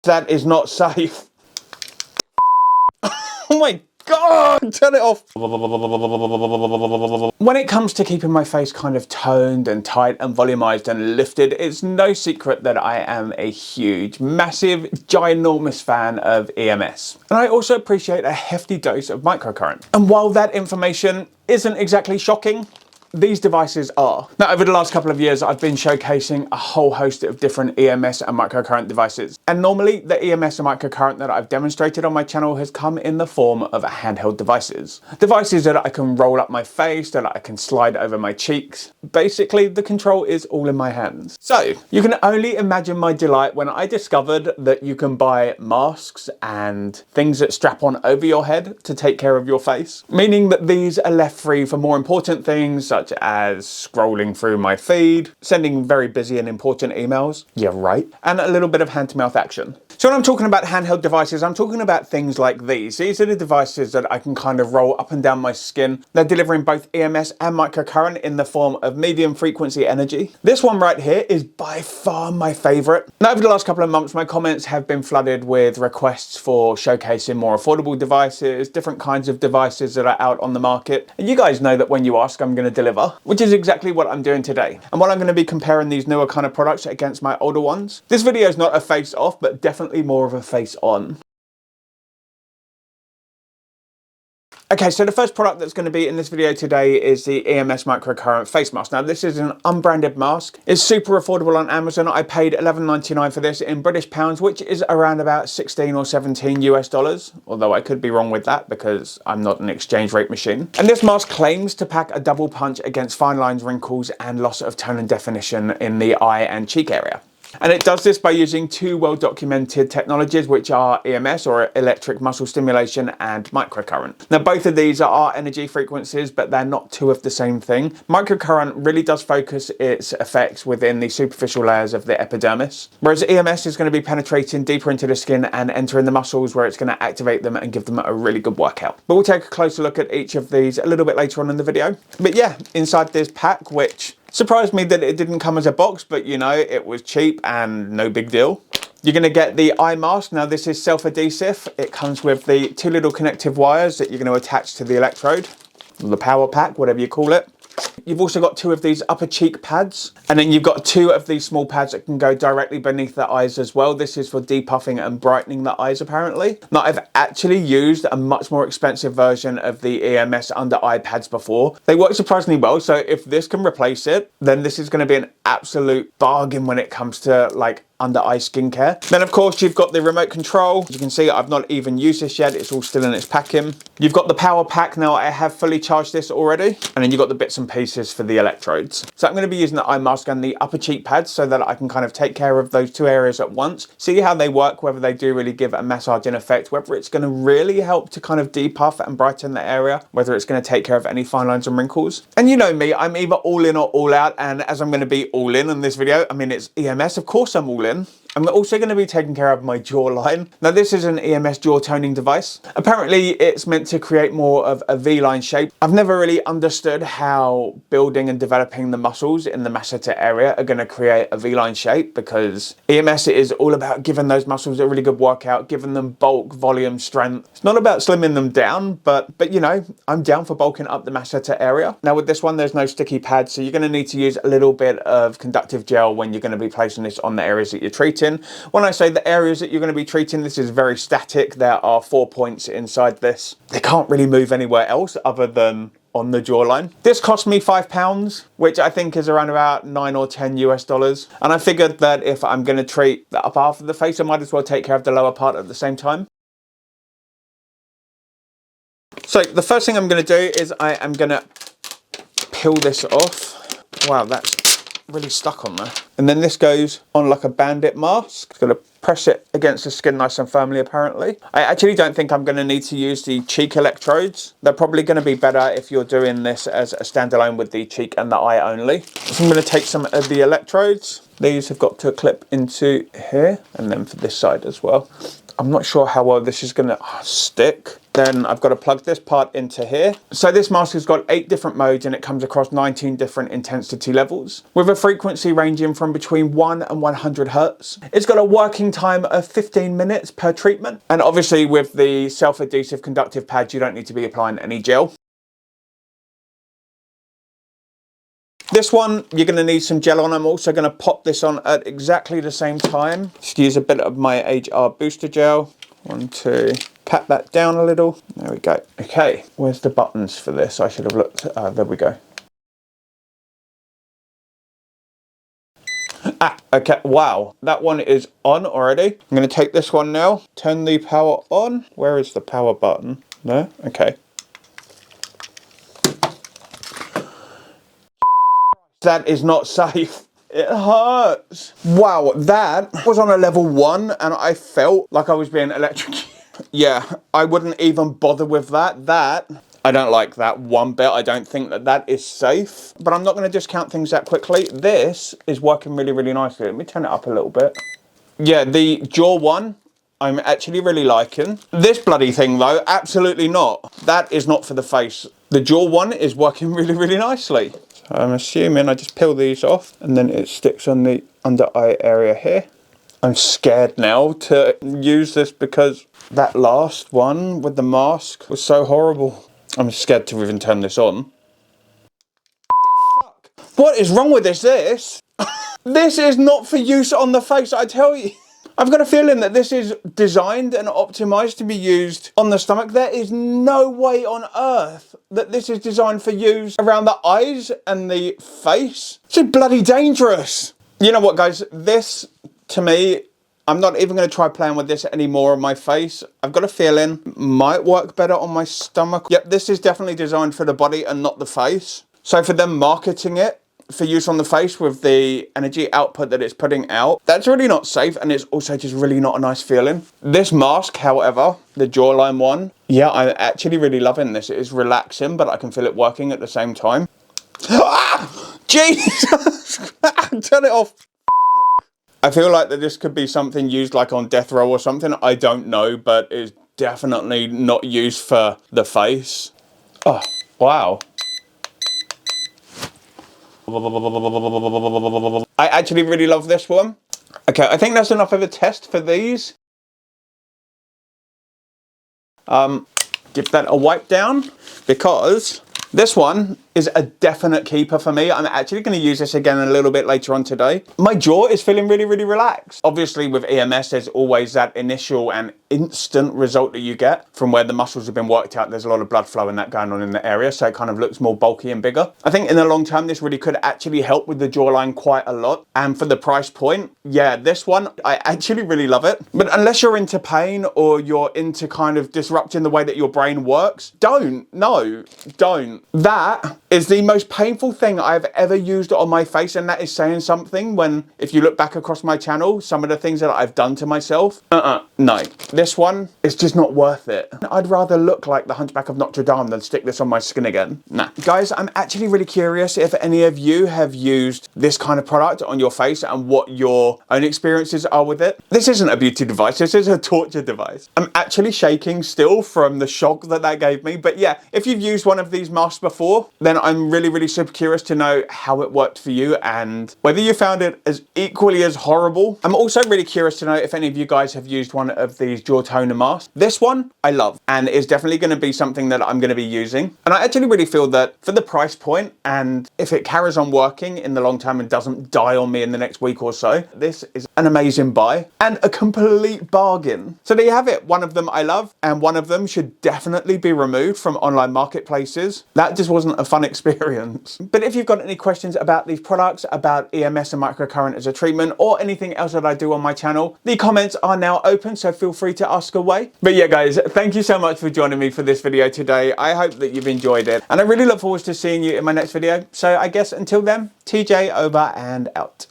That is not safe. Oh my God, turn it off. When it comes to keeping my face kind of toned and tight and volumized and lifted, it's no secret that I am a huge, massive, ginormous fan of EMS. And I also appreciate a hefty dose of microcurrent. And while that information isn't exactly shocking, these devices are. Now, over the last couple of years, I've been showcasing a whole host of different EMS and microcurrent devices. And normally the EMS and microcurrent that I've demonstrated on my channel has come in the form of handheld devices. Devices that I can roll up my face, that I can slide over my cheeks. Basically, the control is all in my hands. So you can only imagine my delight when I discovered that you can buy masks and things that strap on over your head to take care of your face. Meaning that these are left free for more important things, such as scrolling through my feed, sending very busy and important emails, yeah right, and a little bit of hand-to-mouth action. So when I'm talking about handheld devices, I'm talking about things like these. These are the devices that I can kind of roll up and down my skin. They're delivering both EMS and microcurrent in the form of medium frequency energy. This one right here is by far my favorite. Now, over the last couple of months, my comments have been flooded with requests for showcasing more affordable devices, different kinds of devices that are out on the market. And you guys know that when you ask, I'm going to deliver, which is exactly what I'm doing today. And while I'm going to be comparing these newer kind of products against my older ones, this video is not a face off, but definitely more of a face on. Okay, so the first product that's going to be in this video today is the EMS microcurrent face mask. Now, this is an unbranded mask. It's super affordable on Amazon. I paid $11.99 for this in British pounds, which is around about 16 or 17 US dollars. Although I could be wrong with that because I'm not an exchange rate machine. And this mask claims to pack a double punch against fine lines, wrinkles, and loss of tone and definition in the eye and cheek area. And it does this by using two well-documented technologies, which are EMS, or electric muscle stimulation, and microcurrent. Now, both of these are energy frequencies, but they're not two of the same thing. Microcurrent really does focus its effects within the superficial layers of the epidermis, whereas EMS is going to be penetrating deeper into the skin and entering the muscles, where it's going to activate them and give them a really good workout. But we'll take a closer look at each of these a little bit later on in the video. But yeah, inside this pack, which surprised me that it didn't come as a box, but you know, it was cheap and no big deal. You're going to get the eye mask. Now, this is self-adhesive. It comes with the two little connective wires that you're going to attach to the electrode, or the power pack, whatever you call it. You've also got two of these upper cheek pads, and then you've got two of these small pads that can go directly beneath the eyes as well. This is for depuffing and brightening the eyes, apparently. Now, I've actually used a much more expensive version of the EMS under eye pads before. They work surprisingly well, so if this can replace it, then this is going to be an absolute bargain when it comes to like under eye skincare. Then of course you've got the remote control. As you can see, I've not even used this yet. It's all still in its packing. You've got the power pack. Now, I have fully charged this already. And then you've got the bits and pieces for the electrodes. So I'm going to be using the eye mask and the upper cheek pads so that I can kind of take care of those two areas at once. See how they work, whether they do really give a massaging effect, whether it's going to really help to kind of depuff and brighten the area, whether it's going to take care of any fine lines and wrinkles. And you know me, I'm either all in or all out. And as I'm going to be all in this video, I mean, it's EMS, of course I'm all in. I'm also going to be taking care of my jawline. Now, this is an EMS jaw toning device. Apparently, it's meant to create more of a V-line shape. I've never really understood how building and developing the muscles in the masseter area are going to create a V-line shape, because EMS is all about giving those muscles a really good workout, giving them bulk, volume, strength. It's not about slimming them down, but you know, I'm down for bulking up the masseter area. Now, with this one, there's no sticky pads, so you're going to need to use a little bit of conductive gel when you're going to be placing this on the areas that you're treating. When I say the areas that you're going to be treating, this is very static. There are 4 points inside this. They can't really move anywhere else other than on the jawline. This cost me £5, which I think is around about 9 or 10 US dollars. And I figured that if I'm going to treat the upper half of the face, I might as well take care of the lower part at the same time. So the first thing I'm going to do is I am going to peel this off. Wow, that's really stuck on there. And then this goes on like a bandit mask. It's going to press it against the skin nice and firmly, apparently. I actually don't think I'm going to need to use the cheek electrodes. They're probably going to be better if you're doing this as a standalone with the cheek and the eye only. So I'm going to take some of the electrodes. These have got to clip into here, and then for this side as well. I'm not sure how well this is going to stick. Then I've got to plug this part into here. So this mask has got 8 different modes and it comes across 19 different intensity levels with a frequency ranging from between 1 and 100 hertz. It's got a working time of 15 minutes per treatment. And obviously with the self-adhesive conductive pads, you don't need to be applying any gel. This one, you're going to need some gel on. I'm also going to pop this on at exactly the same time. Just use a bit of my HR booster gel. 1, 2, pat that down a little. There we go. Okay, where's the buttons for this? I should have looked. There we go. Ah, okay, wow. That one is on already. I'm going to take this one now. Turn the power on. Where is the power button? No? Okay. That is not safe. It hurts. Wow, that was on a level 1 and I felt like I was being electrocuted. Yeah, I wouldn't even bother with that. I don't like that one bit. I don't think that that is safe, but I'm not going to discount things that quickly. This is working really, really nicely. Let me turn it up a little bit. Yeah, the jaw one, I'm actually really liking. This bloody thing though, absolutely not. That is not for the face. The jaw one is working really, really nicely. So I'm assuming I just peel these off and then it sticks on the under eye area here. I'm scared now to use this because that last one with the mask was so horrible. I'm scared to even turn this on. Fuck. What is wrong with this? This is not for use on the face, I tell you. I've got a feeling that this is designed and optimized to be used on the stomach. There is no way on earth that this is designed for use around the eyes and the face. It's just bloody dangerous. You know what, guys? This, to me, I'm not even going to try playing with this anymore on my face. I've got a feeling it might work better on my stomach. Yep, this is definitely designed for the body and not the face. So for them marketing it for use on the face with the energy output that it's putting out, that's really not safe, and it's also just really not a nice feeling. This mask, however, the jawline one, yeah, I'm actually really loving this. It is relaxing, but I can feel it working at the same time. Ah! Jesus! Turn it off. I feel like that this could be something used like on death row or something. I don't know, but it's definitely not used for the face. Oh, wow. I actually really love this one. Okay, I think that's enough of a test for these. Give that a wipe down because this one is a definite keeper for me. I'm actually going to use this again a little bit later on today. My jaw is feeling really, really relaxed. Obviously with EMS, there's always that initial and instant result that you get from where the muscles have been worked out. There's a lot of blood flow and that going on in the area, so it kind of looks more bulky and bigger. I think in the long term, this really could actually help with the jawline quite a lot. And for the price point, yeah, this one, I actually really love it. But unless you're into pain or you're into kind of disrupting the way that your brain works, don't. That is the most painful thing I've ever used on my face, and that is saying something when, if you look back across my channel, some of the things that I've done to myself, no. This one is just not worth it. I'd rather look like the Hunchback of Notre Dame than stick this on my skin again. Nah. Guys, I'm actually really curious if any of you have used this kind of product on your face and what your own experiences are with it. This isn't a beauty device, this is a torture device. I'm actually shaking still from the shock that that gave me, but yeah, if you've used one of these masks before, then I'm really, really super curious to know how it worked for you and whether you found it as equally as horrible. I'm also really curious to know if any of you guys have used one of these jaw toner masks. This one I love and is definitely going to be something that I'm going to be using. And I actually really feel that for the price point, and if it carries on working in the long term and doesn't die on me in the next week or so, this is an amazing buy and a complete bargain. So there you have it. One of them I love and one of them should definitely be removed from online marketplaces. That just wasn't a fun experience. But if you've got any questions about these products, about EMS and microcurrent as a treatment, or anything else that I do on my channel, the comments are now open, so feel free to ask away. But yeah, guys, thank you so much for joining me for this video today. I hope that you've enjoyed it, and I really look forward to seeing you in my next video. So I guess until then, TJ over and out.